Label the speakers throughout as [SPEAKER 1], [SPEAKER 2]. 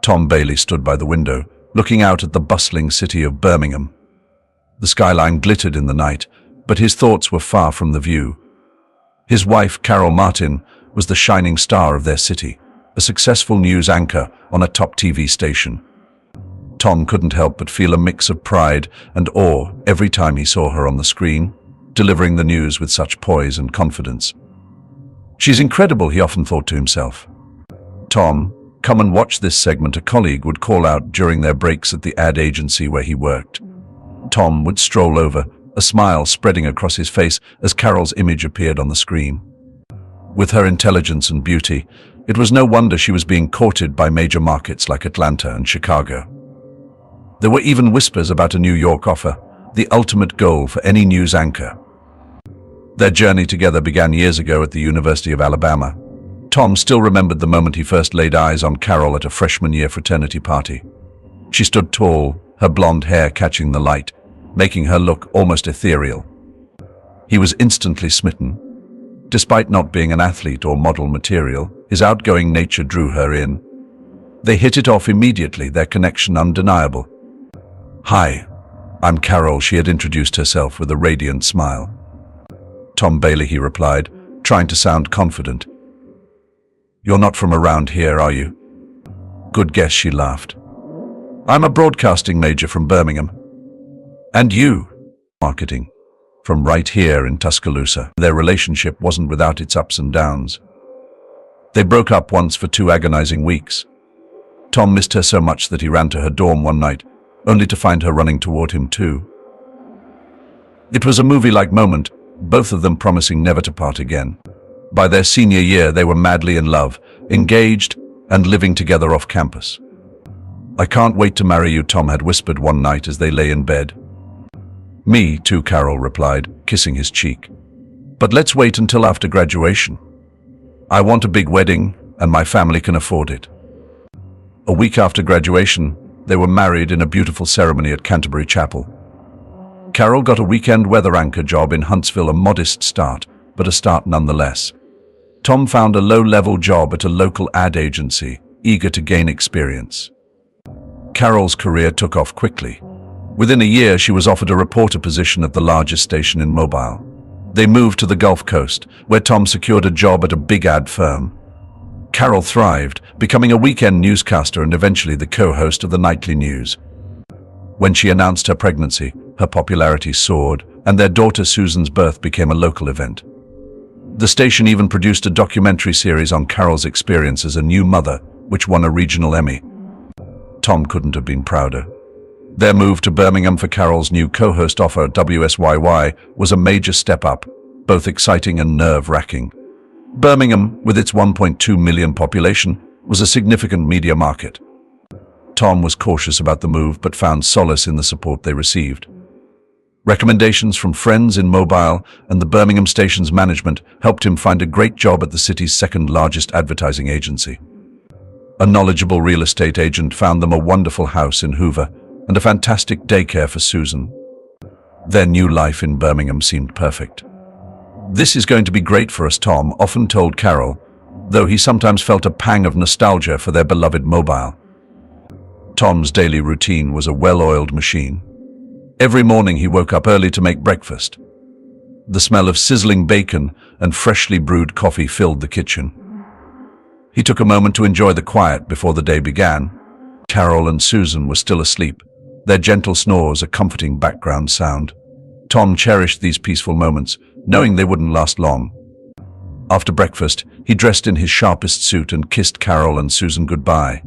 [SPEAKER 1] Tom Bailey stood by the window, looking out at the bustling city of Birmingham. The skyline glittered in the night, but his thoughts were far from the view. His wife, Carol Martin, was the shining star of their city, a successful news anchor on a top TV station. Tom couldn't help but feel a mix of pride and awe every time he saw her on the screen, delivering the news with such poise and confidence. "She's incredible," he often thought to himself. "Tom, come and watch this segment," a colleague would call out during their breaks at the ad agency where he worked. Tom would stroll over, a smile spreading across his face as Carol's image appeared on the screen. With her intelligence and beauty, it was no wonder she was being courted by major markets like Atlanta and Chicago. There were even whispers about a New York offer, the ultimate goal for any news anchor. Their journey together began years ago at the University of Alabama. Tom still remembered the moment he first laid eyes on Carol at a freshman year fraternity party. She stood tall, her blonde hair catching the light, making her look almost ethereal. He was instantly smitten. Despite not being an athlete or model material, his outgoing nature drew her in. They hit it off immediately, their connection undeniable. "Hi, I'm Carol," she had introduced herself with a radiant smile. "Tom Bailey," he replied, trying to sound confident. "You're not from around here, are you?" "Good guess," she laughed. "I'm a broadcasting major from Birmingham." "And you?" "Marketing. From right here in Tuscaloosa." Their relationship wasn't without its ups and downs. They broke up once for 2 agonizing weeks. Tom missed her so much that he ran to her dorm one night, only to find her running toward him too. It was a movie-like moment, both of them promising never to part again. By their senior year, they were madly in love, engaged, and living together off campus. "I can't wait to marry you," Tom had whispered one night as they lay in bed. "Me too," Carol replied, kissing his cheek. "But let's wait until after graduation. I want a big wedding, and my family can afford it." A week after graduation, they were married in a beautiful ceremony at Canterbury Chapel. Carol got a weekend weather anchor job in Huntsville, a modest start, but a start nonetheless. Tom found a low-level job at a local ad agency, eager to gain experience. Carol's career took off quickly. Within a year, she was offered a reporter position at the largest station in Mobile. They moved to the Gulf Coast, where Tom secured a job at a big ad firm. Carol thrived, becoming a weekend newscaster and eventually the co-host of the nightly news. When she announced her pregnancy, her popularity soared, and their daughter Susan's birth became a local event. The station even produced a documentary series on Carol's experience as a new mother, which won a regional Emmy. Tom couldn't have been prouder. Their move to Birmingham for Carol's new co-host offer at WSYY was a major step up, both exciting and nerve-wracking. Birmingham, with its 1.2 million population, was a significant media market. Tom was cautious about the move but found solace in the support they received. Recommendations from friends in Mobile and the Birmingham station's management helped him find a great job at the city's second-largest advertising agency. A knowledgeable real estate agent found them a wonderful house in Hoover and a fantastic daycare for Susan. Their new life in Birmingham seemed perfect. "This is going to be great for us," Tom often told Carol, though he sometimes felt a pang of nostalgia for their beloved Mobile. Tom's daily routine was a well-oiled machine. Every morning he woke up early to make breakfast. The smell of sizzling bacon and freshly brewed coffee filled the kitchen. He took a moment to enjoy the quiet before the day began. Carol and Susan were still asleep, their gentle snores a comforting background sound. Tom cherished these peaceful moments, knowing they wouldn't last long. After breakfast, he dressed in his sharpest suit and kissed Carol and Susan goodbye.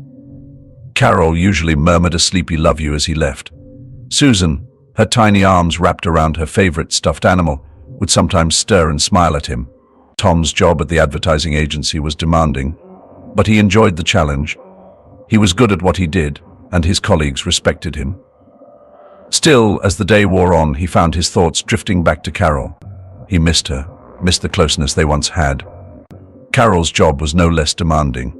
[SPEAKER 1] Carol usually murmured a sleepy "love you" as he left. Susan, her tiny arms wrapped around her favorite stuffed animal, would sometimes stir and smile at him. Tom's job at the advertising agency was demanding, but he enjoyed the challenge. He was good at what he did, and his colleagues respected him. Still, as the day wore on, he found his thoughts drifting back to Carol. He missed her, missed the closeness they once had. Carol's job was no less demanding.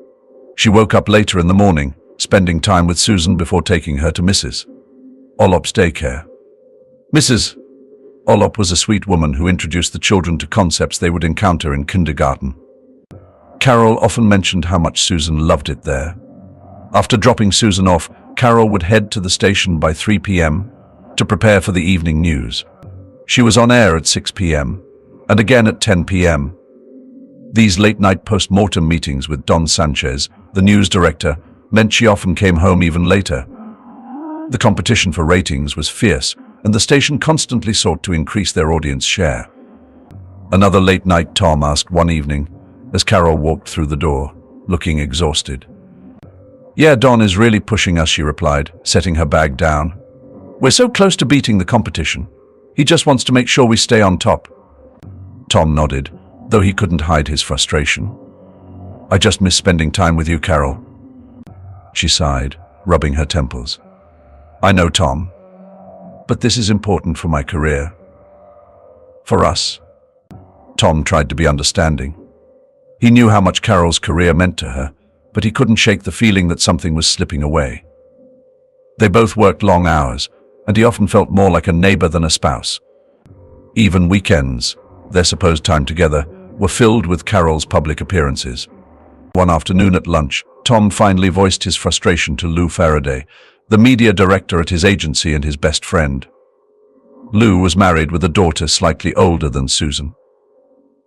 [SPEAKER 1] She woke up later in the morning, spending time with Susan before taking her to Mrs. Ollop's daycare. Mrs. Ollop was a sweet woman who introduced the children to concepts they would encounter in kindergarten. Carol often mentioned how much Susan loved it there. After dropping Susan off, Carol would head to the station by 3 p.m. to prepare for the evening news. She was on air at 6 p.m. and again at 10 p.m. These late-night post-mortem meetings with Don Sanchez, the news director, meant she often came home even later. The competition for ratings was fierce, and the station constantly sought to increase their audience share. Another late night, Tom asked one evening, as Carol walked through the door, looking exhausted. "Yeah, Don is really pushing us," she replied, setting her bag down. "We're so close to beating the competition. He just wants to make sure we stay on top." Tom nodded, though he couldn't hide his frustration. "I just miss spending time with you, Carol." She sighed, rubbing her temples. "I know, Tom, but this is important for my career. For us." Tom tried to be understanding. He knew how much Carol's career meant to her, but he couldn't shake the feeling that something was slipping away. They both worked long hours, and he often felt more like a neighbor than a spouse. Even weekends, their supposed time together, were filled with Carol's public appearances. One afternoon at lunch, Tom finally voiced his frustration to Lou Faraday, the media director at his agency and his best friend. Lou was married with a daughter slightly older than Susan.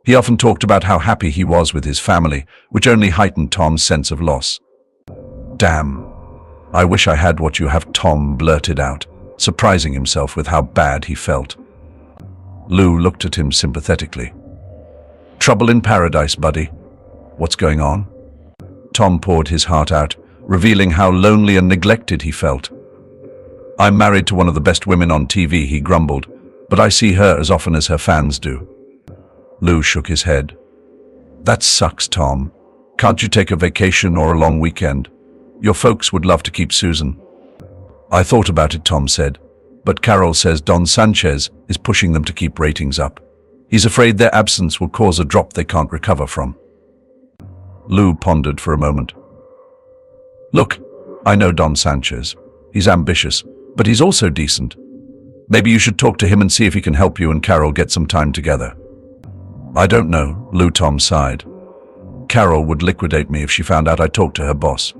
[SPEAKER 1] He often talked about how happy he was with his family, which only heightened Tom's sense of loss. "Damn, I wish I had what you have," Tom blurted out, surprising himself with how bad he felt. Lou looked at him sympathetically. "Trouble in paradise, buddy. What's going on?" Tom poured his heart out, revealing how lonely and neglected he felt. "I'm married to one of the best women on TV," he grumbled, "but I see her as often as her fans do." Lou shook his head. "That sucks, Tom. Can't you take a vacation or a long weekend? Your folks would love to keep Susan." "I thought about it," Tom said, "but Carol says Don Sanchez is pushing them to keep ratings up. He's afraid their absence will cause a drop they can't recover from." Lou pondered for a moment. "Look, I know Don Sanchez. He's ambitious, but he's also decent. Maybe you should talk to him and see if he can help you and Carol get some time together." "I don't know," Tom sighed. "Carol would liquidate me if she found out I talked to her boss."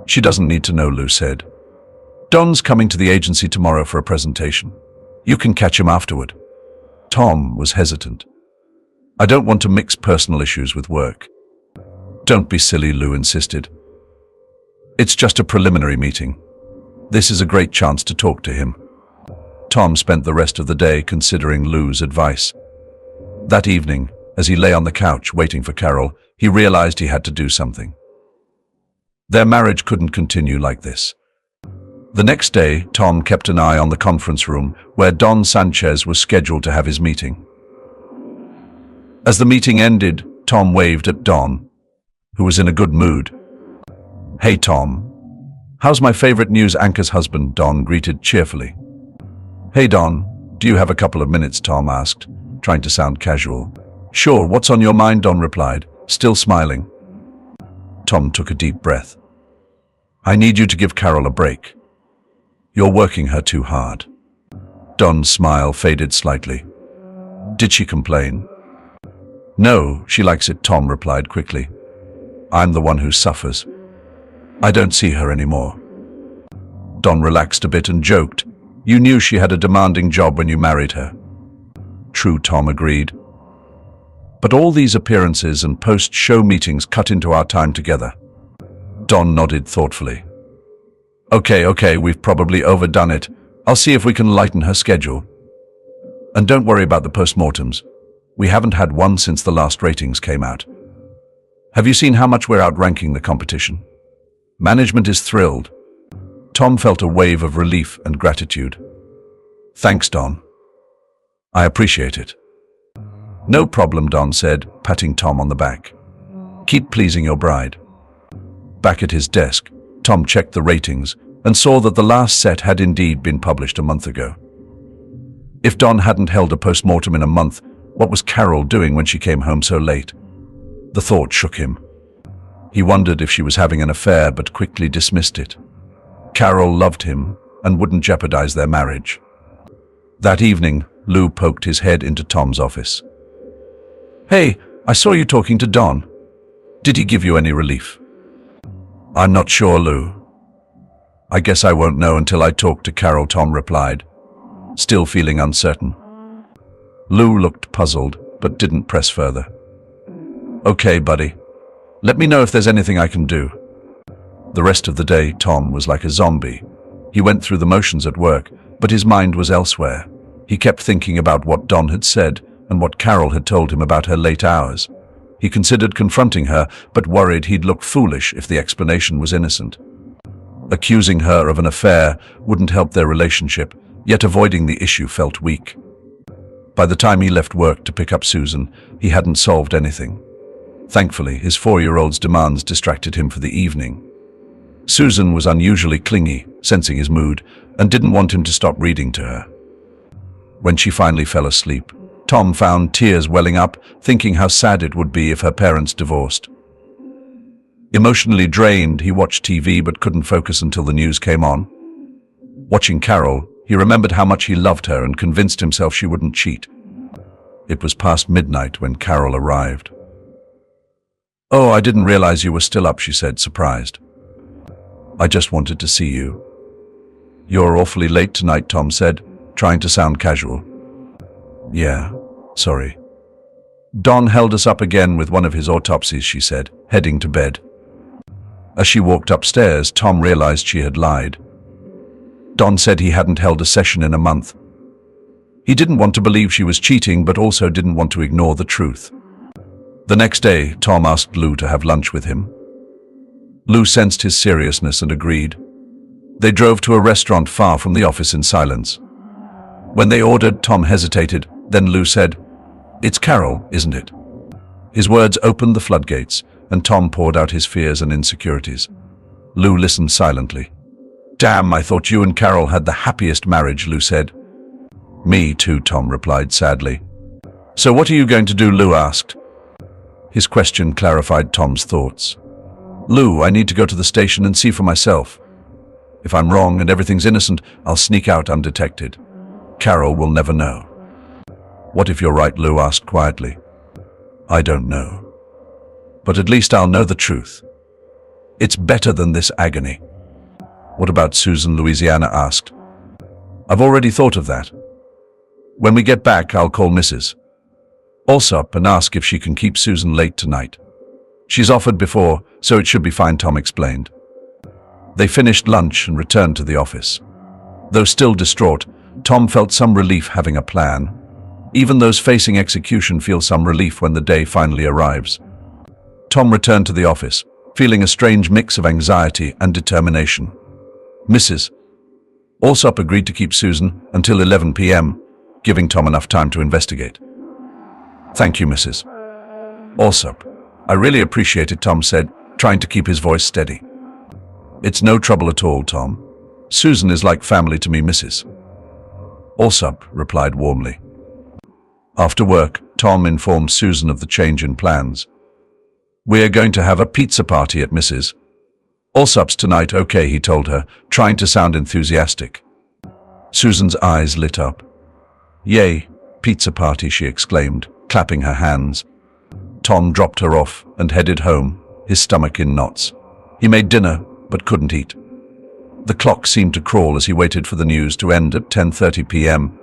[SPEAKER 1] "She doesn't need to know," Lou said. "Don's coming to the agency tomorrow for a presentation. You can catch him afterward." Tom was hesitant. "I don't want to mix personal issues with work." "Don't be silly," Lou insisted. "It's just a preliminary meeting. This is a great chance to talk to him." Tom spent the rest of the day considering Lou's advice. That evening, as he lay on the couch waiting for Carol, he realized he had to do something. Their marriage couldn't continue like this. The next day, Tom kept an eye on the conference room where Don Sanchez was scheduled to have his meeting. As the meeting ended, Tom waved at Don, who was in a good mood. "Hey, Tom. How's my favorite news anchor's husband?" Don greeted cheerfully. "Hey, Don. Do you have a couple of minutes?" Tom asked, trying to sound casual. "Sure, what's on your mind?" Don replied, still smiling. Tom took a deep breath. "I need you to give Carol a break. You're working her too hard." Don's smile faded slightly. "Did she complain?" "No, she likes it," Tom replied quickly. "I'm the one who suffers. I don't see her anymore." Don relaxed a bit and joked, "You knew she had a demanding job when you married her." "True," Tom agreed. "But all these appearances and post-show meetings cut into our time together." Don nodded thoughtfully. Okay, we've probably overdone it. I'll see if we can lighten her schedule. And don't worry about the postmortems. We haven't had one since the last ratings came out. Have you seen how much we're outranking the competition? Management is thrilled." Tom felt a wave of relief and gratitude. "Thanks, Don. I appreciate it." "No problem," Don said, patting Tom on the back. "Keep pleasing your bride." Back at his desk, Tom checked the ratings and saw that the last set had indeed been published a month ago. If Don hadn't held a post-mortem in a month, what was Carol doing when she came home so late? The thought shook him. He wondered if she was having an affair, but quickly dismissed it. Carol loved him and wouldn't jeopardize their marriage. That evening, Lou poked his head into Tom's office. "Hey, I saw you talking to Don. Did he give you any relief?" I'm not sure, Lou. I guess I won't know until I talk to Carol, Tom replied, still feeling uncertain. Lou looked puzzled, but didn't press further. Okay, buddy. Let me know if there's anything I can do. The rest of the day, Tom was like a zombie. He went through the motions at work, but his mind was elsewhere. He kept thinking about what Don had said and what Carol had told him about her late hours. He considered confronting her, but worried he'd look foolish if the explanation was innocent. Accusing her of an affair wouldn't help their relationship, yet avoiding the issue felt weak. By the time he left work to pick up Susan, he hadn't solved anything. Thankfully, his 4-year-old's demands distracted him for the evening. Susan was unusually clingy, sensing his mood, and didn't want him to stop reading to her. When she finally fell asleep, Tom found tears welling up, thinking how sad it would be if her parents divorced. Emotionally drained, he watched TV but couldn't focus until the news came on. Watching Carol, he remembered how much he loved her and convinced himself she wouldn't cheat. It was past midnight when Carol arrived. "Oh, I didn't realize you were still up," she said, surprised. "I just wanted to see you." "You're awfully late tonight," Tom said, trying to sound casual. "Yeah, sorry." "Don held us up again with one of his autopsies," she said, heading to bed. As she walked upstairs, Tom realized she had lied. Don said he hadn't held a session in a month. He didn't want to believe she was cheating, but also didn't want to ignore the truth. The next day, Tom asked Lou to have lunch with him. Lou sensed his seriousness and agreed. They drove to a restaurant far from the office in silence. When they ordered, Tom hesitated, then Lou said, "It's Carol, isn't it?" His words opened the floodgates, and Tom poured out his fears and insecurities. Lou listened silently. "Damn, I thought you and Carol had the happiest marriage," Lou said. "Me too," Tom replied sadly. "So what are you going to do?" Lou asked. His question clarified Tom's thoughts. "Lou, I need to go to the station and see for myself. If I'm wrong and everything's innocent, I'll sneak out undetected. Carol will never know." "What if you're right?" Lou asked quietly. "I don't know. But at least I'll know the truth. It's better than this agony." "What about Susan?" Louisiana asked. "I've already thought of that. When we get back, I'll call Mrs. Alsop and ask if she can keep Susan late tonight. She's offered before, so it should be fine," Tom explained. They finished lunch and returned to the office. Though still distraught, Tom felt some relief having a plan. Even those facing execution feel some relief when the day finally arrives. Tom returned to the office, feeling a strange mix of anxiety and determination. Mrs. Alsop agreed to keep Susan until 11 p.m., giving Tom enough time to investigate. "Thank you, Mrs. Alsop. I really appreciate it," Tom said, trying to keep his voice steady. "It's no trouble at all, Tom. Susan is like family to me," Mrs. Alsop replied warmly. After work, Tom informed Susan of the change in plans. "We're going to have a pizza party at Mrs. Alsop's tonight, okay," he told her, trying to sound enthusiastic. Susan's eyes lit up. "Yay, pizza party," she exclaimed, clapping her hands. Tom dropped her off and headed home, his stomach in knots. He made dinner, but couldn't eat. The clock seemed to crawl as he waited for the news to end at 10:30 p.m.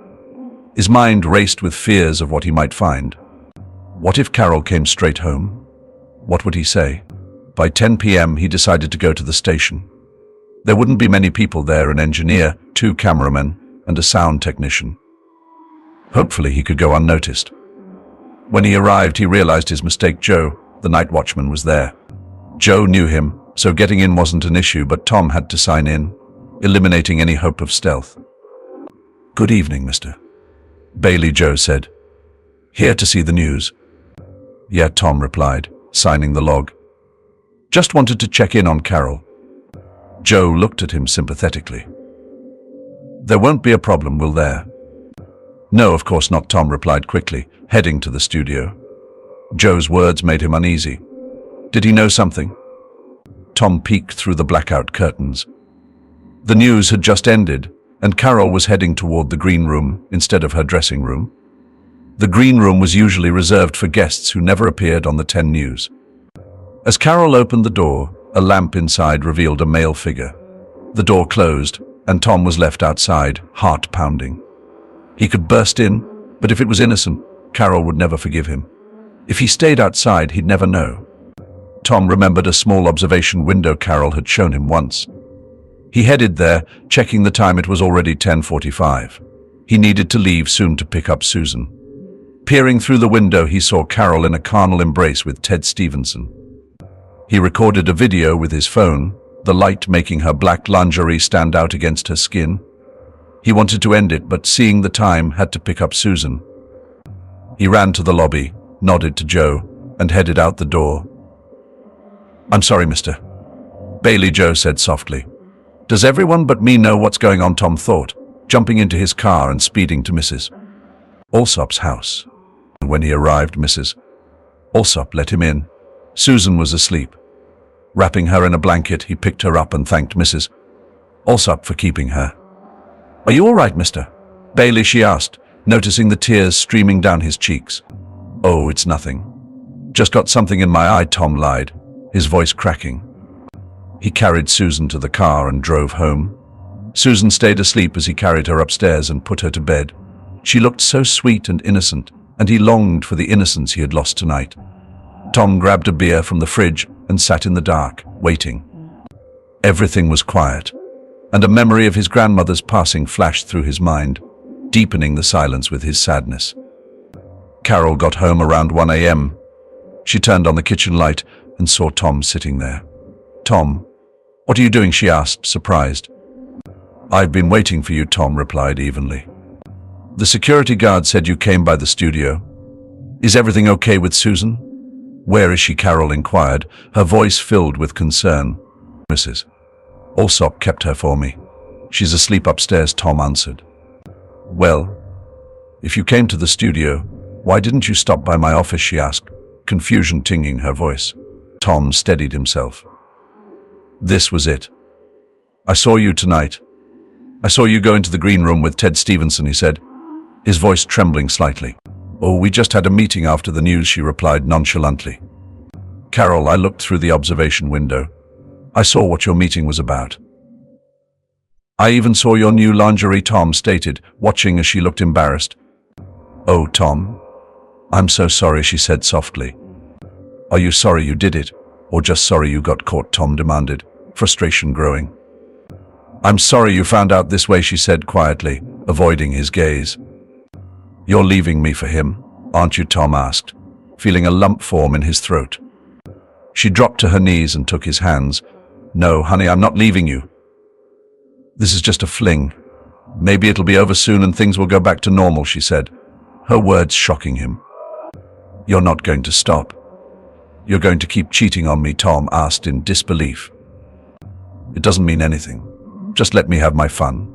[SPEAKER 1] His mind raced with fears of what he might find. What if Carol came straight home? What would he say? By 10 p.m. he decided to go to the station. There wouldn't be many people there, an engineer, 2 cameramen, and a sound technician. Hopefully he could go unnoticed. When he arrived, he realized his mistake. Joe, the night watchman, was there. Joe knew him, so getting in wasn't an issue, but Tom had to sign in, eliminating any hope of stealth. "Good evening, Mr. Bailey," Joe said. "Here to see the news." "Yeah," Tom replied, signing the log. "Just wanted to check in on Carol." Joe looked at him sympathetically. "There won't be a problem, will there?" "No, of course not," Tom replied quickly, heading to the studio. Joe's words made him uneasy. Did he know something? Tom peeked through the blackout curtains. The news had just ended, and Carol was heading toward the green room instead of her dressing room. The green room was usually reserved for guests who never appeared on the 10 News. As Carol opened the door, A lamp inside revealed a male figure. The door closed, and Tom was left outside, heart pounding. He could burst in, but if it was innocent, Carol would never forgive him. If he stayed outside, he'd never know. Tom remembered a small observation window Carol had shown him once. He headed there, checking the time. It was already 10:45. He needed to leave soon to pick up Susan. Peering through the window, he saw Carol in a carnal embrace with Ted Stevenson. He recorded a video with his phone, the light making her black lingerie stand out against her skin. He wanted to end it, but seeing the time, had to pick up Susan. He ran to the lobby, nodded to Joe, and headed out the door. "I'm sorry, mister." Bailey, Joe said softly. "Does everyone but me know what's going on?" Tom thought, jumping into his car and speeding to Mrs. Alsop's house. When he arrived, Mrs. Alsop let him in. Susan was asleep. Wrapping her in a blanket, he picked her up and thanked Mrs. Alsop for keeping her. "Are you all right, mister?" Bailey, she asked, noticing the tears streaming down his cheeks. "Oh, it's nothing. Just got something in my eye," Tom lied, his voice cracking. He carried Susan to the car and drove home. Susan stayed asleep as he carried her upstairs and put her to bed. She looked so sweet and innocent, and he longed for the innocence he had lost tonight. Tom grabbed a beer from the fridge and sat in the dark, waiting. Everything was quiet, and a memory of his grandmother's passing flashed through his mind, deepening the silence with his sadness. Carol got home around 1 a.m. She turned on the kitchen light and saw Tom sitting there. "Tom, what are you doing?" she asked, surprised. "I've been waiting for you," Tom replied evenly. "The security guard said you came by the studio. Is everything okay with Susan?" "Where is she?" Carol inquired, her voice filled with concern. "Mrs. Alsop kept her for me. She's asleep upstairs," Tom answered. "Well, if you came to the studio, why didn't you stop by my office?" she asked, confusion tinging her voice. Tom steadied himself. "This was it. I saw you tonight. I saw you go into the green room with Ted Stevenson," he said, his voice trembling slightly. "Oh, we just had a meeting after the news," she replied nonchalantly. "Carol, I looked through the observation window. I saw what your meeting was about. I even saw your new lingerie," Tom stated, watching as she looked embarrassed. "Oh, Tom, I'm so sorry," she said softly. "Are you sorry you did it, or just sorry you got caught?" Tom demanded, frustration growing. "I'm sorry you found out this way," she said quietly, avoiding his gaze. "You're leaving me for him, aren't you?" Tom asked, feeling a lump form in his throat. She dropped to her knees and took his hands. "No, honey, I'm not leaving you. This is just a fling. Maybe it'll be over soon and things will go back to normal," she said, her words shocking him. "You're not going to stop. You're going to keep cheating on me?" Tom asked in disbelief. "It doesn't mean anything. Just let me have my fun,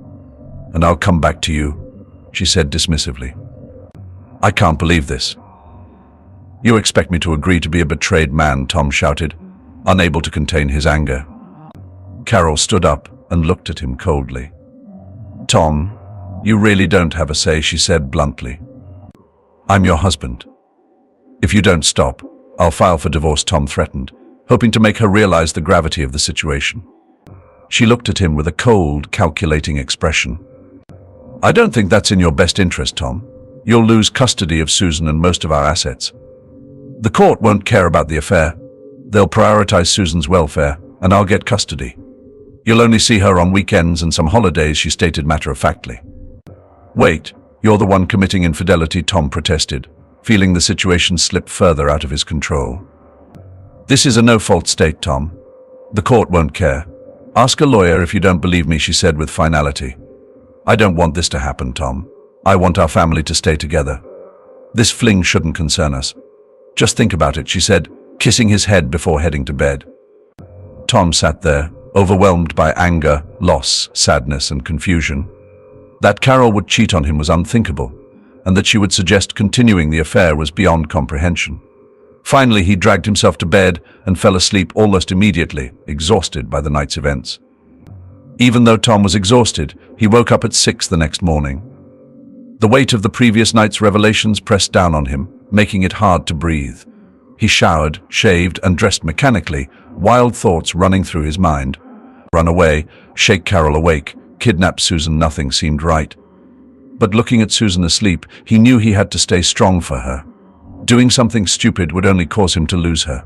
[SPEAKER 1] and I'll come back to you," she said dismissively. "I can't believe this. You expect me to agree to be a betrayed man?" Tom shouted, unable to contain his anger. Carol stood up and looked at him coldly. "Tom, you really don't have a say," she said bluntly. "I'm your husband. If you don't stop, I'll file for divorce," Tom threatened, hoping to make her realize the gravity of the situation. She looked at him with a cold, calculating expression. "I don't think that's in your best interest, Tom. You'll lose custody of Susan and most of our assets. The court won't care about the affair. They'll prioritize Susan's welfare, and I'll get custody. You'll only see her on weekends and some holidays," she stated matter-of-factly. "Wait, you're the one committing infidelity," Tom protested, feeling the situation slip further out of his control. "This is a no-fault state, Tom. The court won't care. Ask a lawyer if you don't believe me," she said with finality. "I don't want this to happen, Tom. I want our family to stay together. This fling shouldn't concern us. Just think about it," she said, kissing his head before heading to bed. Tom sat there, overwhelmed by anger, loss, sadness, and confusion. That Carol would cheat on him was unthinkable, and that she would suggest continuing the affair was beyond comprehension. Finally, he dragged himself to bed and fell asleep almost immediately, exhausted by the night's events. Even though Tom was exhausted, he woke up at 6 the next morning. The weight of the previous night's revelations pressed down on him, making it hard to breathe. He showered, shaved, and dressed mechanically, wild thoughts running through his mind. Run away, shake Carol awake, kidnap Susan. Nothing seemed right. But looking at Susan asleep, he knew he had to stay strong for her. Doing something stupid would only cause him to lose her.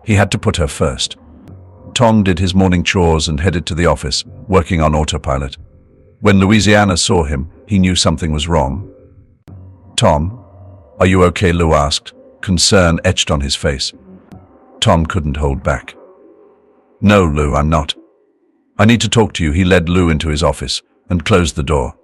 [SPEAKER 1] He had to put her first. Tom did his morning chores and headed to the office, working on autopilot. When Louisiana saw him, he knew something was wrong. "Tom, are you okay?" Lou asked, concern etched on his face. Tom couldn't hold back. "No, Lou, I'm not. I need to talk to you." He led Lou into his office and closed the door.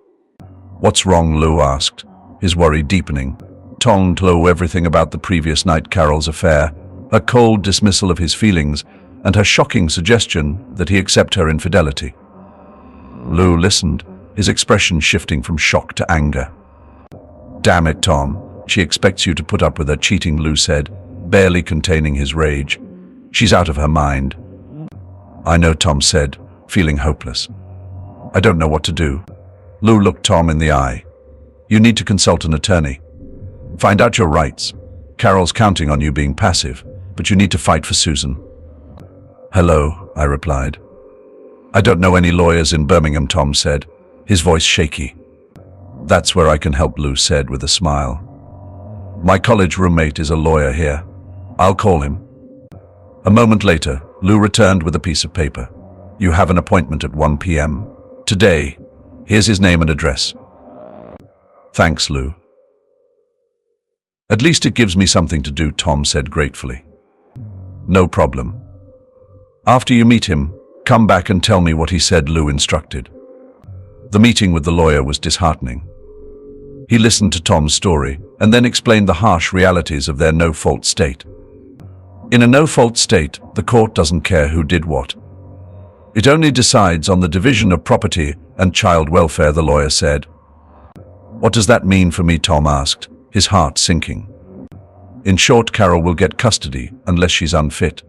[SPEAKER 1] "What's wrong?" Lou asked, his worry deepening. Tom told everything about the previous night, Carol's affair, her cold dismissal of his feelings, and her shocking suggestion that he accept her infidelity. Lou listened, his expression shifting from shock to anger. "Damn it, Tom. She expects you to put up with her cheating," Lou said, barely containing his rage. "She's out of her mind." "I know," Tom said, feeling hopeless. "I don't know what to do." Lou looked Tom in the eye. "You need to consult an attorney. Find out your rights. Carol's counting on you being passive, but you need to fight for Susan." "Hello," I replied. "I don't know any lawyers in Birmingham," Tom said, his voice shaky. "That's where I can help," Lou said with a smile. "My college roommate is a lawyer here. I'll call him." A moment later, Lou returned with a piece of paper. "You have an appointment at 1 p.m. today. Here's his name and address." "Thanks, Lou." "At least it gives me something to do," Tom said gratefully. "No problem. After you meet him, come back and tell me what he said," Lou instructed. The meeting with the lawyer was disheartening. He listened to Tom's story and then explained the harsh realities of their no-fault state. In a no-fault state, the court doesn't care who did what. It only decides on the division of property and child welfare, the lawyer said. "What does that mean for me?" Tom asked, his heart sinking. "In short, Carol will get custody unless she's unfit.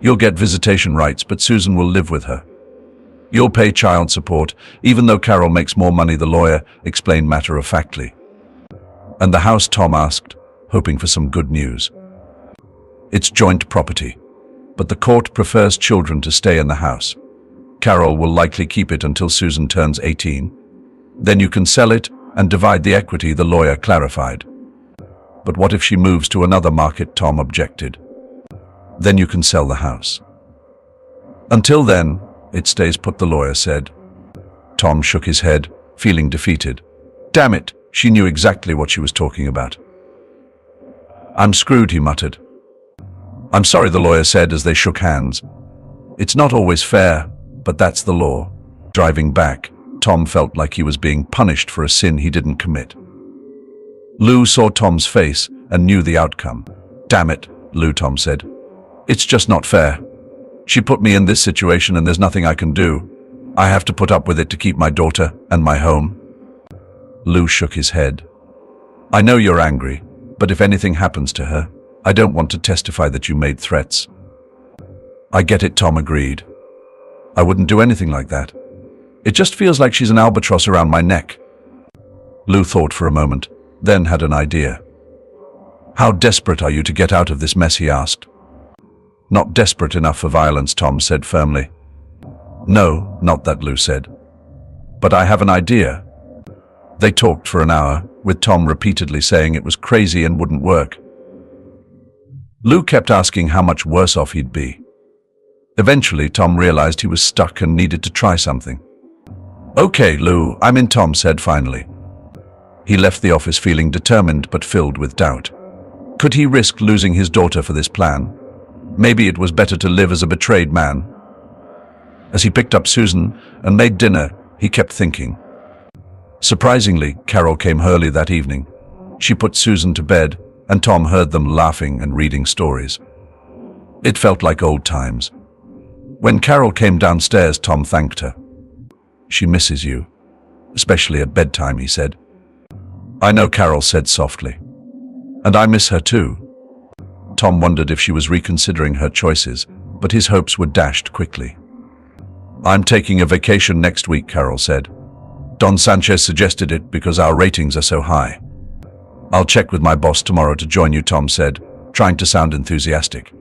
[SPEAKER 1] You'll get visitation rights, but Susan will live with her. You'll pay child support, even though Carol makes more money," the lawyer explained matter-of-factly. "And the house?" Tom asked, hoping for some good news. "It's joint property, but the court prefers children to stay in the house. Carol will likely keep it until Susan turns 18. Then you can sell it and divide the equity," the lawyer clarified. "But what if she moves to another market?" Tom objected. "Then you can sell the house. Until then, it stays put," the lawyer said. Tom shook his head, feeling defeated. Damn it, she knew exactly what she was talking about. "I'm screwed," he muttered. "I'm sorry," the lawyer said as they shook hands. "It's not always fair, but that's the law." Driving back, Tom felt like he was being punished for a sin he didn't commit. Lou saw Tom's face and knew the outcome. "Damn it, Lou," Tom said. "It's just not fair. She put me in this situation and there's nothing I can do. I have to put up with it to keep my daughter and my home." Lou shook his head. "I know you're angry, but if anything happens to her, I don't want to testify that you made threats." "I get it," Tom agreed. "I wouldn't do anything like that. It just feels like she's an albatross around my neck." Lou thought for a moment, then had an idea. "How desperate are you to get out of this mess?" he asked. "Not desperate enough for violence," Tom said firmly. "No, not that," Lou said. "But I have an idea." They talked for an hour, with Tom repeatedly saying it was crazy and wouldn't work. Lou kept asking how much worse off he'd be. Eventually, Tom realized he was stuck and needed to try something. "Okay, Lou, I'm in," Tom said finally. He left the office feeling determined but filled with doubt. Could he risk losing his daughter for this plan? Maybe it was better to live as a betrayed man. As he picked up Susan and made dinner, he kept thinking. Surprisingly, Carol came early that evening. She put Susan to bed, and Tom heard them laughing and reading stories. It felt like old times. When Carol came downstairs, Tom thanked her. "She misses you, especially at bedtime," he said. "I know," Carol said softly. "And I miss her too." Tom wondered if she was reconsidering her choices, but his hopes were dashed quickly. "I'm taking a vacation next week," Carol said. "Don Sanchez suggested it because our ratings are so high." "I'll check with my boss tomorrow to join you," Tom said, trying to sound enthusiastic.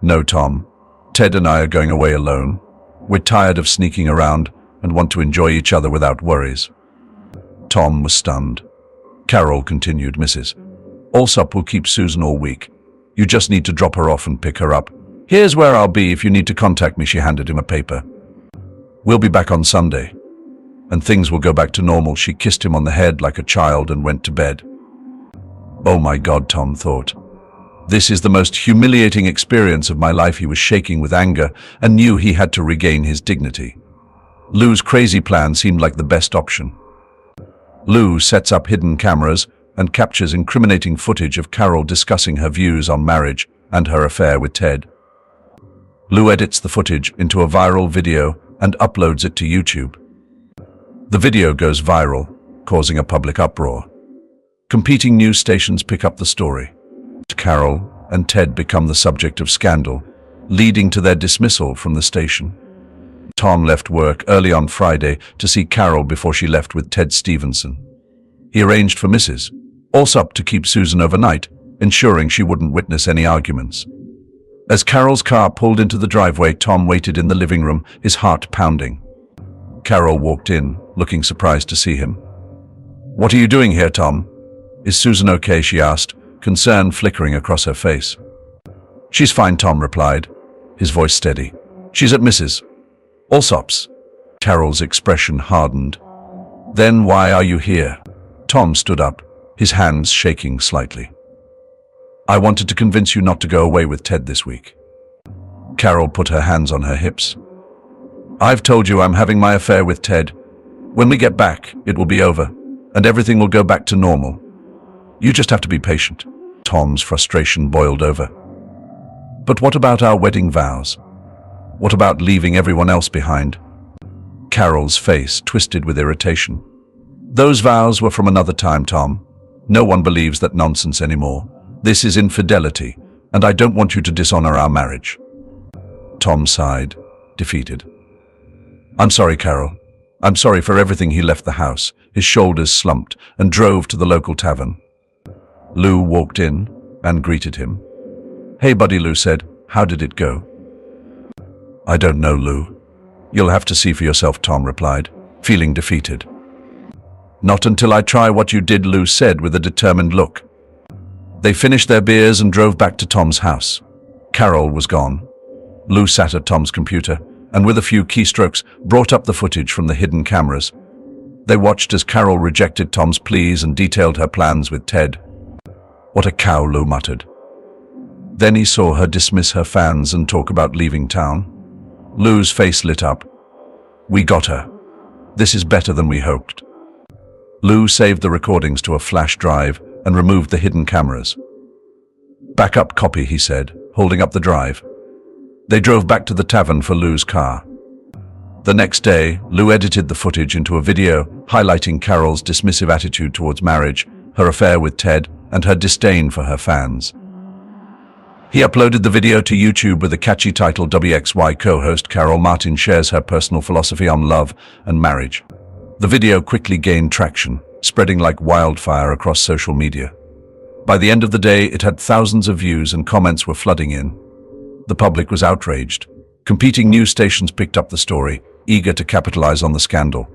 [SPEAKER 1] No, Tom. Ted and I are going away alone. We're tired of sneaking around and want to enjoy each other without worries. Tom was stunned. Carol continued, Mrs. Alsop will keep Susan all week. You just need to drop her off and pick her up. Here's where I'll be if you need to contact me. She handed him a paper. We'll be back on Sunday, and things will go back to normal. She kissed him on the head like a child and went to bed. Oh my God, Tom thought. This is the most humiliating experience of my life. He was shaking with anger and knew he had to regain his dignity. Lou's crazy plan seemed like the best option. Lou sets up hidden cameras and captures incriminating footage of Carol discussing her views on marriage and her affair with Ted. Lou edits the footage into a viral video and uploads it to YouTube. The video goes viral, causing a public uproar. Competing news stations pick up the story. Carol and Ted become the subject of scandal, leading to their dismissal from the station. Tom left work early on Friday to see Carol before she left with Ted Stevenson. He arranged for Mrs. Alsop to keep Susan overnight, ensuring she wouldn't witness any arguments. As Carol's car pulled into the driveway, Tom waited in the living room, his heart pounding. Carol walked in, looking surprised to see him. What are you doing here, Tom? Is Susan okay? She asked, concern flickering across her face. She's fine, Tom replied, his voice steady. She's at Mrs. Alsop's. Carol's expression hardened. Then why are you here? Tom stood up, his hands shaking slightly. I wanted to convince you not to go away with Ted this week. Carol put her hands on her hips. I've told you I'm having my affair with Ted. When we get back, it will be over, and everything will go back to normal. You just have to be patient. Tom's frustration boiled over. But what about our wedding vows? What about leaving everyone else behind? Carol's face twisted with irritation. Those vows were from another time, Tom. No one believes that nonsense anymore. This is infidelity, and I don't want you to dishonor our marriage. Tom sighed, defeated. I'm sorry, Carol. I'm sorry for everything. He left the house, his shoulders slumped, and drove to the local tavern. Lou walked in and greeted him. Hey, buddy, Lou said. How did it go? I don't know, Lou. You'll have to see for yourself, Tom replied, feeling defeated. Not until I try what you did, Lou said with a determined look. They finished their beers and drove back to Tom's house. Carol was gone. Lou sat at Tom's computer and with a few keystrokes brought up the footage from the hidden cameras. They watched as Carol rejected Tom's pleas and detailed her plans with Ted. What a cow, Lou muttered. Then he saw her dismiss her fans and talk about leaving town. Lou's face lit up. We got her. This is better than we hoped. Lou saved the recordings to a flash drive and removed the hidden cameras. Backup copy, he said, holding up the drive. They drove back to the tavern for Lou's car. The next day, Lou edited the footage into a video highlighting Carol's dismissive attitude towards marriage, her affair with Ted, and her disdain for her fans. He uploaded the video to YouTube with a catchy title. WXY co-host Carol Martin shares her personal philosophy on love and marriage. The video quickly gained traction, spreading like wildfire across social media. By the end of the day, it had thousands of views and comments were flooding in. The public was outraged. Competing news stations picked up the story, eager to capitalize on the scandal.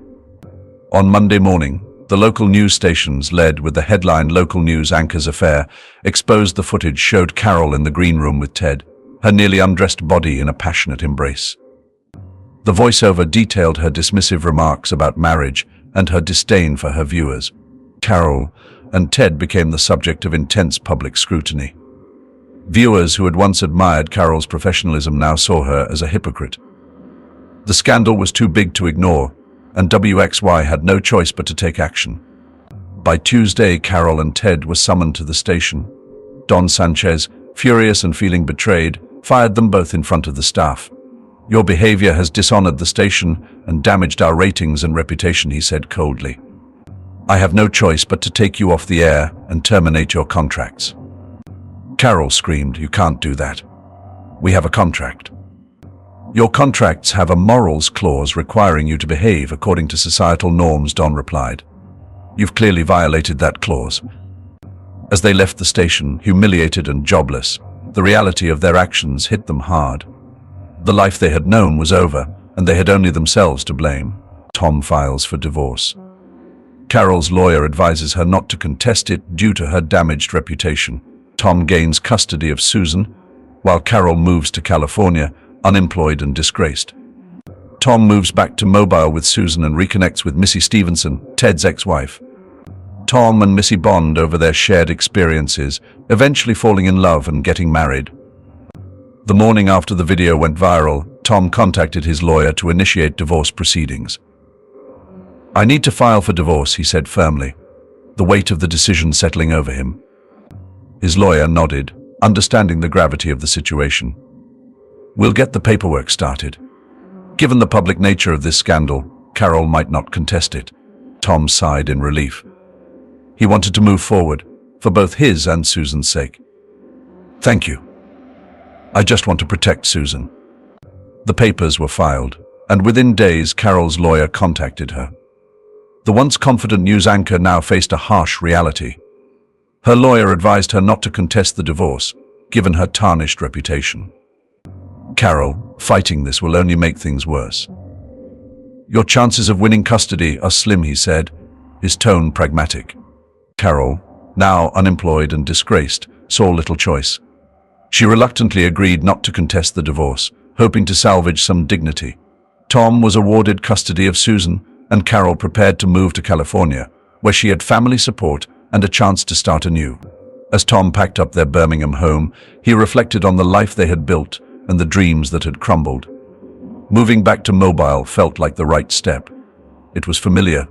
[SPEAKER 1] On Monday morning, the local news stations, led with the headline "Local News Anchor's Affair," exposed the footage showed Carol in the green room with Ted, her nearly undressed body in a passionate embrace. The voiceover detailed her dismissive remarks about marriage and her disdain for her viewers. Carol and Ted became the subject of intense public scrutiny. Viewers who had once admired Carol's professionalism now saw her as a hypocrite. The scandal was too big to ignore, and WXY had no choice but to take action. By Tuesday, Carol and Ted were summoned to the station. Don Sanchez, furious and feeling betrayed, fired them both in front of the staff. Your behavior has dishonored the station and damaged our ratings and reputation, he said coldly. I have no choice but to take you off the air and terminate your contracts. Carol screamed, you can't do that. We have a contract. Your contracts have a morals clause requiring you to behave according to societal norms, Don replied. You've clearly violated that clause. As they left the station, humiliated and jobless, The reality of their actions hit them hard. The life they had known was over, and they had only themselves to blame. Tom files for divorce. Carol's lawyer advises her not to contest it due to her damaged reputation. Tom gains custody of Susan, while Carol moves to California, unemployed and disgraced. Tom moves back to Mobile with Susan and reconnects with Missy Stevenson, Ted's ex-wife. Tom and Missy bond over their shared experiences, eventually falling in love and getting married. The morning after the video went viral, Tom contacted his lawyer to initiate divorce proceedings. "I need to file for divorce," he said firmly, the weight of the decision settling over him. His lawyer nodded, understanding the gravity of the situation. "We'll get the paperwork started." Given the public nature of this scandal, Carol might not contest it. Tom sighed in relief. He wanted to move forward, for both his and Susan's sake. "Thank you. I just want to protect Susan." The papers were filed, and within days Carol's lawyer contacted her. The once confident news anchor now faced a harsh reality. Her lawyer advised her not to contest the divorce, given her tarnished reputation. "Carol, fighting this will only make things worse. Your chances of winning custody are slim," he said, his tone pragmatic. Carol, now unemployed and disgraced, saw little choice. She reluctantly agreed not to contest the divorce, hoping to salvage some dignity. Tom was awarded custody of Susan, and Carol prepared to move to California, where she had family support and a chance to start anew. As Tom packed up their Birmingham home, he reflected on the life they had built and the dreams that had crumbled. Moving back to Mobile felt like the right step. It was familiar,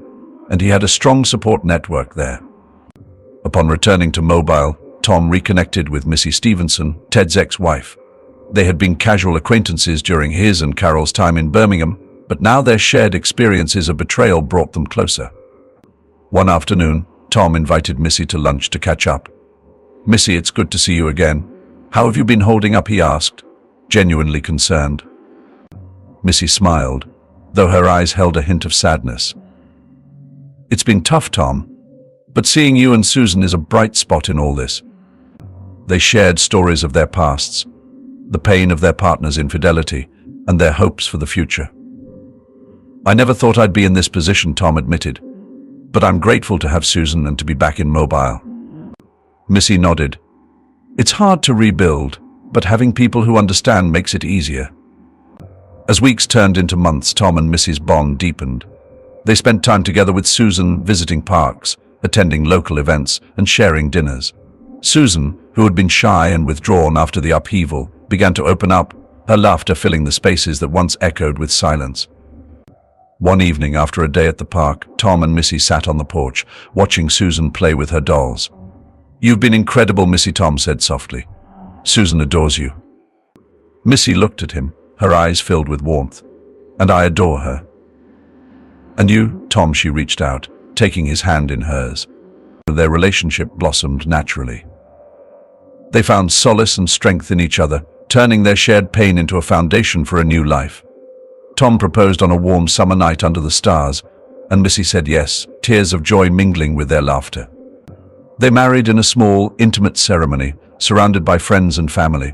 [SPEAKER 1] and he had a strong support network there. Upon returning to Mobile, Tom reconnected with Missy Stevenson, Ted's ex-wife. They had been casual acquaintances during his and Carol's time in Birmingham, but now their shared experiences of betrayal brought them closer. One afternoon, Tom invited Missy to lunch to catch up. "Missy, it's good to see you again. How have you been holding up?" he asked, genuinely concerned. Missy smiled, though her eyes held a hint of sadness. "It's been tough, Tom, but seeing you and Susan is a bright spot in all this." They shared stories of their pasts, the pain of their partner's infidelity, and their hopes for the future. "I never thought I'd be in this position," Tom admitted, "but I'm grateful to have Susan and to be back in Mobile." Missy nodded. "It's hard to rebuild, but having people who understand makes it easier." As weeks turned into months, Tom and Missy's bond deepened. They spent time together with Susan, visiting parks, attending local events, and sharing dinners. Susan, who had been shy and withdrawn after the upheaval, began to open up, her laughter filling the spaces that once echoed with silence. One evening after a day at the park, Tom and Missy sat on the porch, watching Susan play with her dolls. "You've been incredible, Missy," Tom said softly. "Susan adores you." Missy looked at him, her eyes filled with warmth. "And I adore her." "And you, Tom?" She reached out, taking his hand in hers. Their relationship blossomed naturally. They found solace and strength in each other, turning their shared pain into a foundation for a new life. Tom proposed on a warm summer night under the stars, and Missy said yes, tears of joy mingling with their laughter. They married in a small, intimate ceremony, surrounded by friends and family.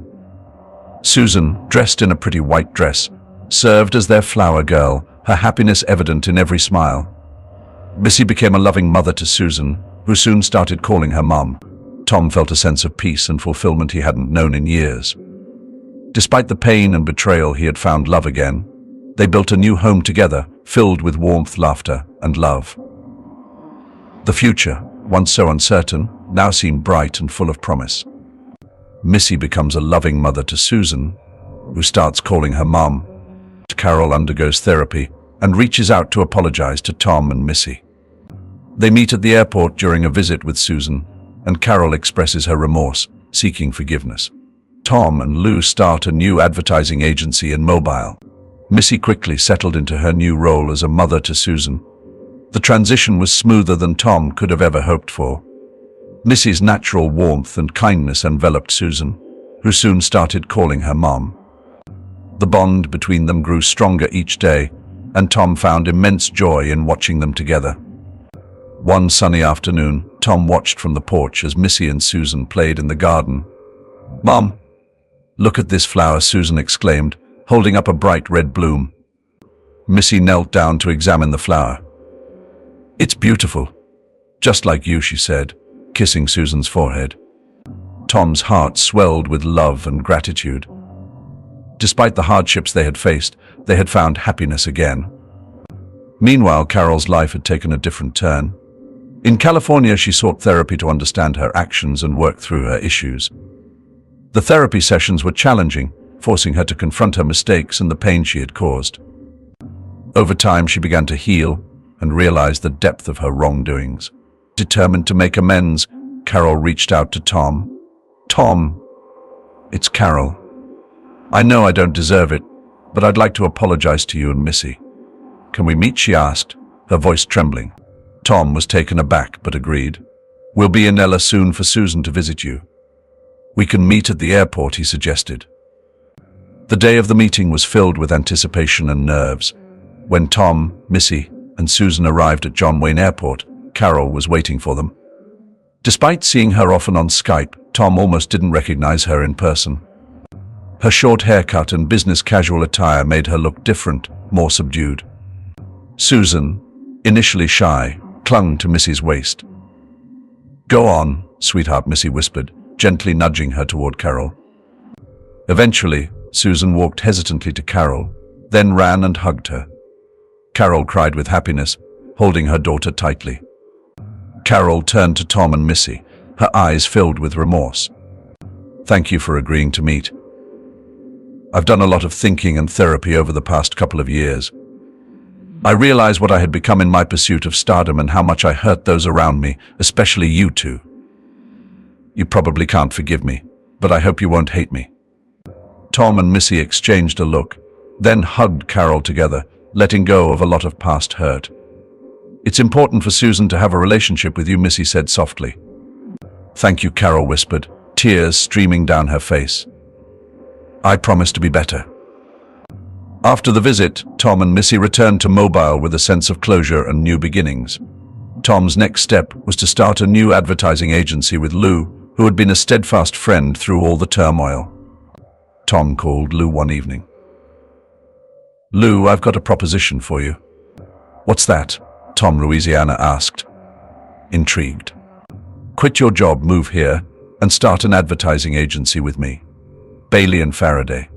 [SPEAKER 1] Susan, dressed in a pretty white dress, served as their flower girl, her happiness evident in every smile. Missy became a loving mother to Susan, who soon started calling her Mom. Tom felt a sense of peace and fulfillment he hadn't known in years. Despite the pain and betrayal, he had found love again. They built a new home together, filled with warmth, laughter, and love. The future, once so uncertain, now seemed bright and full of promise. Missy becomes a loving mother to Susan, who starts calling her Mom. Carol undergoes therapy and reaches out to apologize to Tom and Missy. They meet at the airport during a visit with Susan, and Carol expresses her remorse, seeking forgiveness. Tom and Lou start a new advertising agency in Mobile. Missy quickly settled into her new role as a mother to Susan. The transition was smoother than Tom could have ever hoped for. Missy's natural warmth and kindness enveloped Susan, who soon started calling her Mom. The bond between them grew stronger each day, and Tom found immense joy in watching them together. One sunny afternoon, Tom watched from the porch as Missy and Susan played in the garden. "Mom, "Look at this flower," Susan exclaimed, holding up a bright red bloom. Missy knelt down to examine the flower. "It's beautiful. Just like you," she said, kissing Susan's forehead. Tom's heart swelled with love and gratitude. Despite the hardships they had faced, they had found happiness again. Meanwhile, Carol's life had taken a different turn. In California, she sought therapy to understand her actions and work through her issues. The therapy sessions were challenging, forcing her to confront her mistakes and the pain she had caused. Over time, she began to heal and realized the depth of her wrongdoings. Determined to make amends, Carol reached out to Tom. "Tom, it's Carol. I know I don't deserve it, but I'd like to apologize to you and Missy. Can we meet?" she asked, her voice trembling. Tom was taken aback but agreed. "We'll be in LA soon for Susan to visit you. We can meet at the airport," he suggested. The day of the meeting was filled with anticipation and nerves. When Tom, Missy, and Susan arrived at John Wayne Airport, Carol was waiting for them. Despite seeing her often on Skype, Tom almost didn't recognize her in person. Her short haircut and business casual attire made her look different, more subdued. Susan, initially shy, clung to Missy's waist. "Go on, sweetheart," Missy whispered, gently nudging her toward Carol. Eventually, Susan walked hesitantly to Carol, then ran and hugged her. Carol cried with happiness, holding her daughter tightly. Carol turned to Tom and Missy, her eyes filled with remorse. "Thank you for agreeing to meet. I've done a lot of thinking and therapy over the past couple of years. I realized what I had become in my pursuit of stardom and how much I hurt those around me, especially you two. You probably can't forgive me, but I hope you won't hate me." Tom and Missy exchanged a look, then hugged Carol together, letting go of a lot of past hurt. "It's important for Susan to have a relationship with you," Missy said softly. "Thank you," Carol whispered, tears streaming down her face. "I promise to be better." After the visit, Tom and Missy returned to Mobile with a sense of closure and new beginnings. Tom's next step was to start a new advertising agency with Lou, who had been a steadfast friend through all the turmoil. Tom called Lou one evening. "Lou, I've got a proposition for you." "What's that?" Tom Louisiana asked, intrigued. "Quit your job, move here, and start an advertising agency with me. Bailey and Faraday."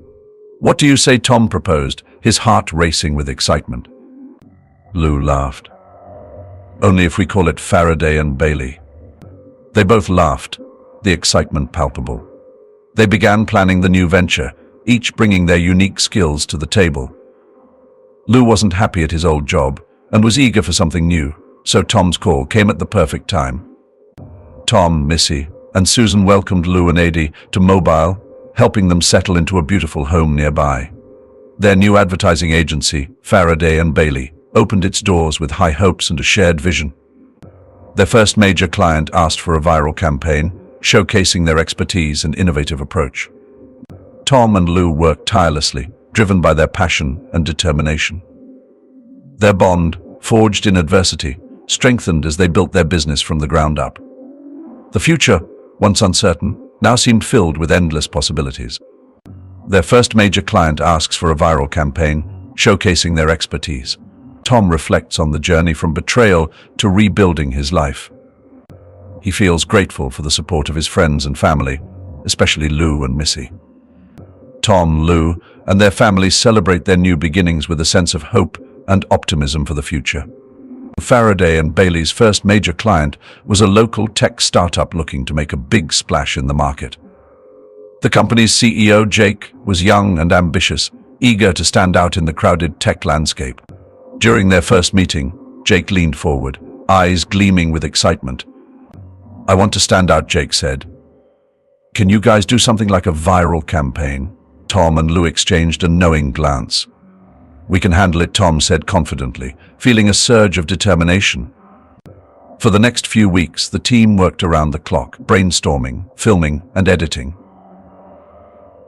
[SPEAKER 1] "What do you say?" Tom proposed, his heart racing with excitement. Lou laughed. "Only if we call it Faraday and Bailey." They both laughed, the excitement palpable. They began planning the new venture, each bringing their unique skills to the table. Lou wasn't happy at his old job and was eager for something new, so Tom's call came at the perfect time. Tom, Missy, and Susan welcomed Lou and Adi to Mobile, helping them settle into a beautiful home nearby. Their new advertising agency, Faraday and Bailey, opened its doors with high hopes and a shared vision. Their first major client asked for a viral campaign, showcasing their expertise and innovative approach. Tom and Lou worked tirelessly, driven by their passion and determination. Their bond, forged in adversity, strengthened as they built their business from the ground up. The future, once uncertain, now seemed filled with endless possibilities. Their first major client asks for a viral campaign, showcasing their expertise. Tom reflects on the journey from betrayal to rebuilding his life. He feels grateful for the support of his friends and family, especially Lou and Missy. Tom, Lou, and their families celebrate their new beginnings with a sense of hope and optimism for the future. Faraday and Bailey's first major client was a local tech startup looking to make a big splash in the market. The company's CEO, Jake, was young and ambitious, eager to stand out in the crowded tech landscape. During their first meeting, Jake leaned forward, eyes gleaming with excitement. "I want to stand out," Jake said. "Can you guys do something like a viral campaign?" Tom and Lou exchanged a knowing glance. "We can handle it," Tom said confidently, feeling a surge of determination. For the next few weeks, the team worked around the clock, brainstorming, filming, and editing.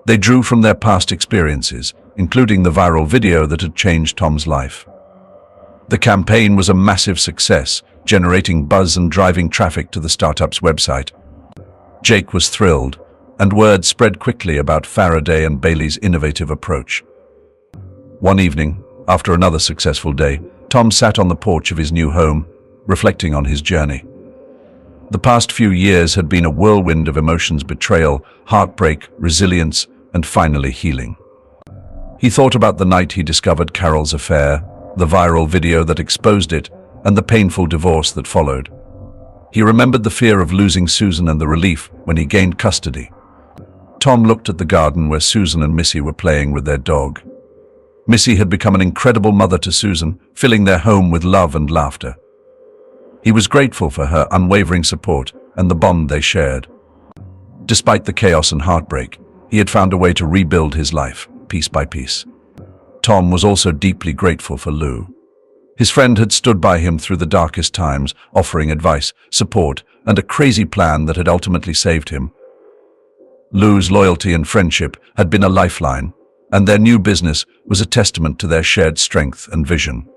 [SPEAKER 1] They drew from their past experiences, including the viral video that had changed Tom's life. The campaign was a massive success, generating buzz and driving traffic to the startup's website. Jake was thrilled, and word spread quickly about Faraday and Bailey's innovative approach. One evening, after another successful day, Tom sat on the porch of his new home, reflecting on his journey. The past few years had been a whirlwind of emotions: betrayal, heartbreak, resilience, and finally healing. He thought about the night he discovered Carol's affair, the viral video that exposed it, and the painful divorce that followed. He remembered the fear of losing Susan and the relief when he gained custody. Tom looked at the garden where Susan and Missy were playing with their dog. Missy had become an incredible mother to Susan, filling their home with love and laughter. He was grateful for her unwavering support and the bond they shared. Despite the chaos and heartbreak, he had found a way to rebuild his life, piece by piece. Tom was also deeply grateful for Lou. His friend had stood by him through the darkest times, offering advice, support, and a crazy plan that had ultimately saved him. Lou's loyalty and friendship had been a lifeline, and their new business was a testament to their shared strength and vision.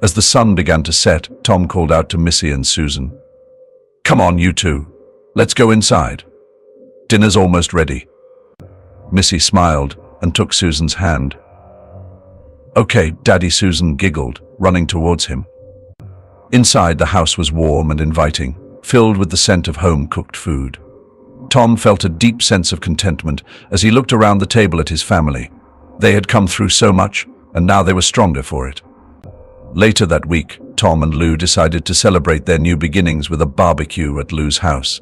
[SPEAKER 1] As the sun began to set, Tom called out to Missy and Susan. "Come on, you two. Let's go inside. Dinner's almost ready." Missy smiled and took Susan's hand. "Okay, Daddy," Susan giggled, running towards him. Inside, the house was warm and inviting, filled with the scent of home-cooked food. Tom felt a deep sense of contentment as he looked around the table at his family. They had come through so much, and now they were stronger for it. Later that week, Tom and Lou decided to celebrate their new beginnings with a barbecue at Lou's house.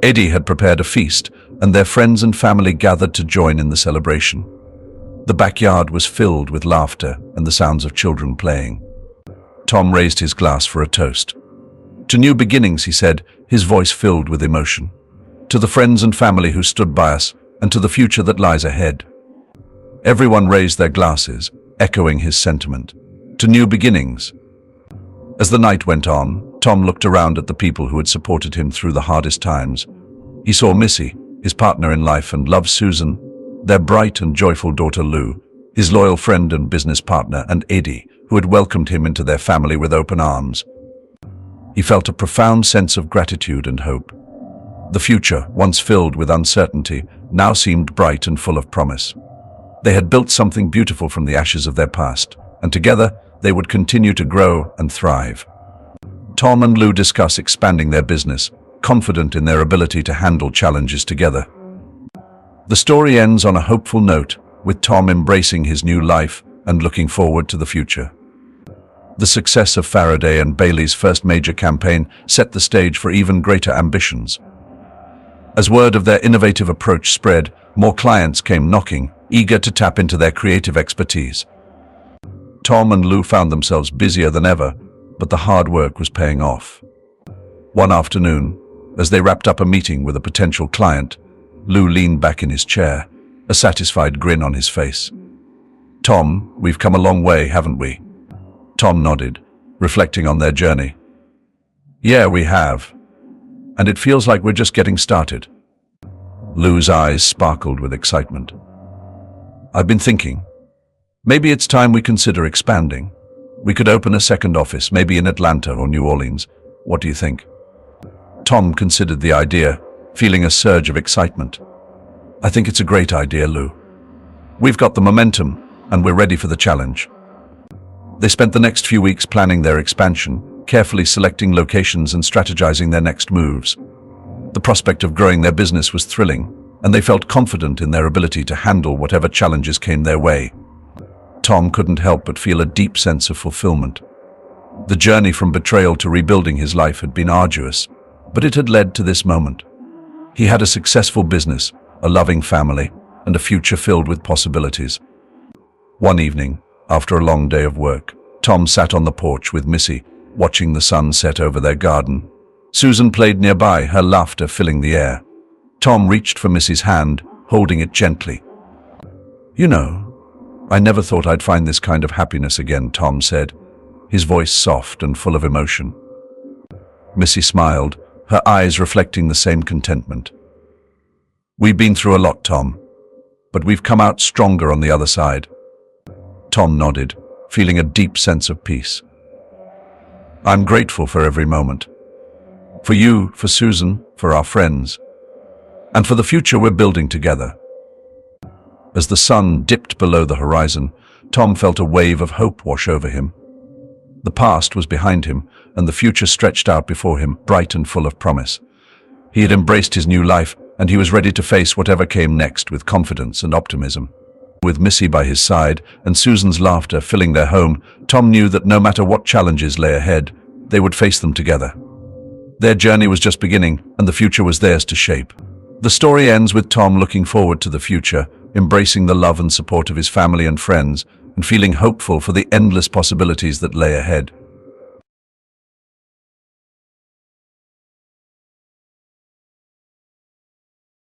[SPEAKER 1] Eddie had prepared a feast, and their friends and family gathered to join in the celebration. The backyard was filled with laughter and the sounds of children playing. Tom raised his glass for a toast. "To new beginnings," he said, his voice filled with emotion. "To the friends and family who stood by us, and to the future that lies ahead." Everyone raised their glasses, echoing his sentiment. To new beginnings. As the night went on, Tom looked around at the people who had supported him through the hardest times. He saw Missy, his partner in life and love, Susan, their bright and joyful daughter Lou, his loyal friend and business partner, and Eddie, who had welcomed him into their family with open arms. He felt a profound sense of gratitude and hope. The future, once filled with uncertainty, now seemed bright and full of promise. They had built something beautiful from the ashes of their past, and together they would continue to grow and thrive. Tom and Lou discuss expanding their business, confident in their ability to handle challenges together. The story ends on a hopeful note, with Tom embracing his new life and looking forward to the future. The success of Faraday and Bailey's first major campaign set the stage for even greater ambitions. As word of their innovative approach spread, more clients came knocking, eager to tap into their creative expertise. Tom and Lou found themselves busier than ever, but the hard work was paying off. One afternoon, as they wrapped up a meeting with a potential client, Lou leaned back in his chair, a satisfied grin on his face. "Tom, we've come a long way, haven't we?" Tom nodded, reflecting on their journey. "Yeah, we have. And it feels like we're just getting started." Lou's eyes sparkled with excitement. "I've been thinking. Maybe it's time we consider expanding. We could open a second office, maybe in Atlanta or New Orleans. What do you think?" Tom considered the idea, feeling a surge of excitement. "I think it's a great idea, Lou. We've got the momentum, and we're ready for the challenge." They spent the next few weeks planning their expansion, carefully selecting locations and strategizing their next moves. The prospect of growing their business was thrilling, and they felt confident in their ability to handle whatever challenges came their way. Tom couldn't help but feel a deep sense of fulfillment. The journey from betrayal to rebuilding his life had been arduous, but it had led to this moment. He had a successful business, a loving family, and a future filled with possibilities. One evening, after a long day of work, Tom sat on the porch with Missy, watching the sun set over their garden. Susan played nearby, her laughter filling the air. Tom reached for Missy's hand, holding it gently. "You know, I never thought I'd find this kind of happiness again," Tom said, his voice soft and full of emotion. Missy smiled, her eyes reflecting the same contentment. "We've been through a lot, Tom, but we've come out stronger on the other side." Tom nodded, feeling a deep sense of peace. "I'm grateful for every moment. For you, for Susan, for our friends. And for the future we're building together. As the sun dipped below the horizon, Tom felt a wave of hope wash over him. The past was behind him, and the future stretched out before him, bright and full of promise. He had embraced his new life, and he was ready to face whatever came next with confidence and optimism. With Missy by his side and Susan's laughter filling their home, Tom knew that no matter what challenges lay ahead, they would face them together. Their journey was just beginning, and the future was theirs to shape. The story ends with Tom looking forward to the future, embracing the love and support of his family and friends, and feeling hopeful for the endless possibilities that lay ahead.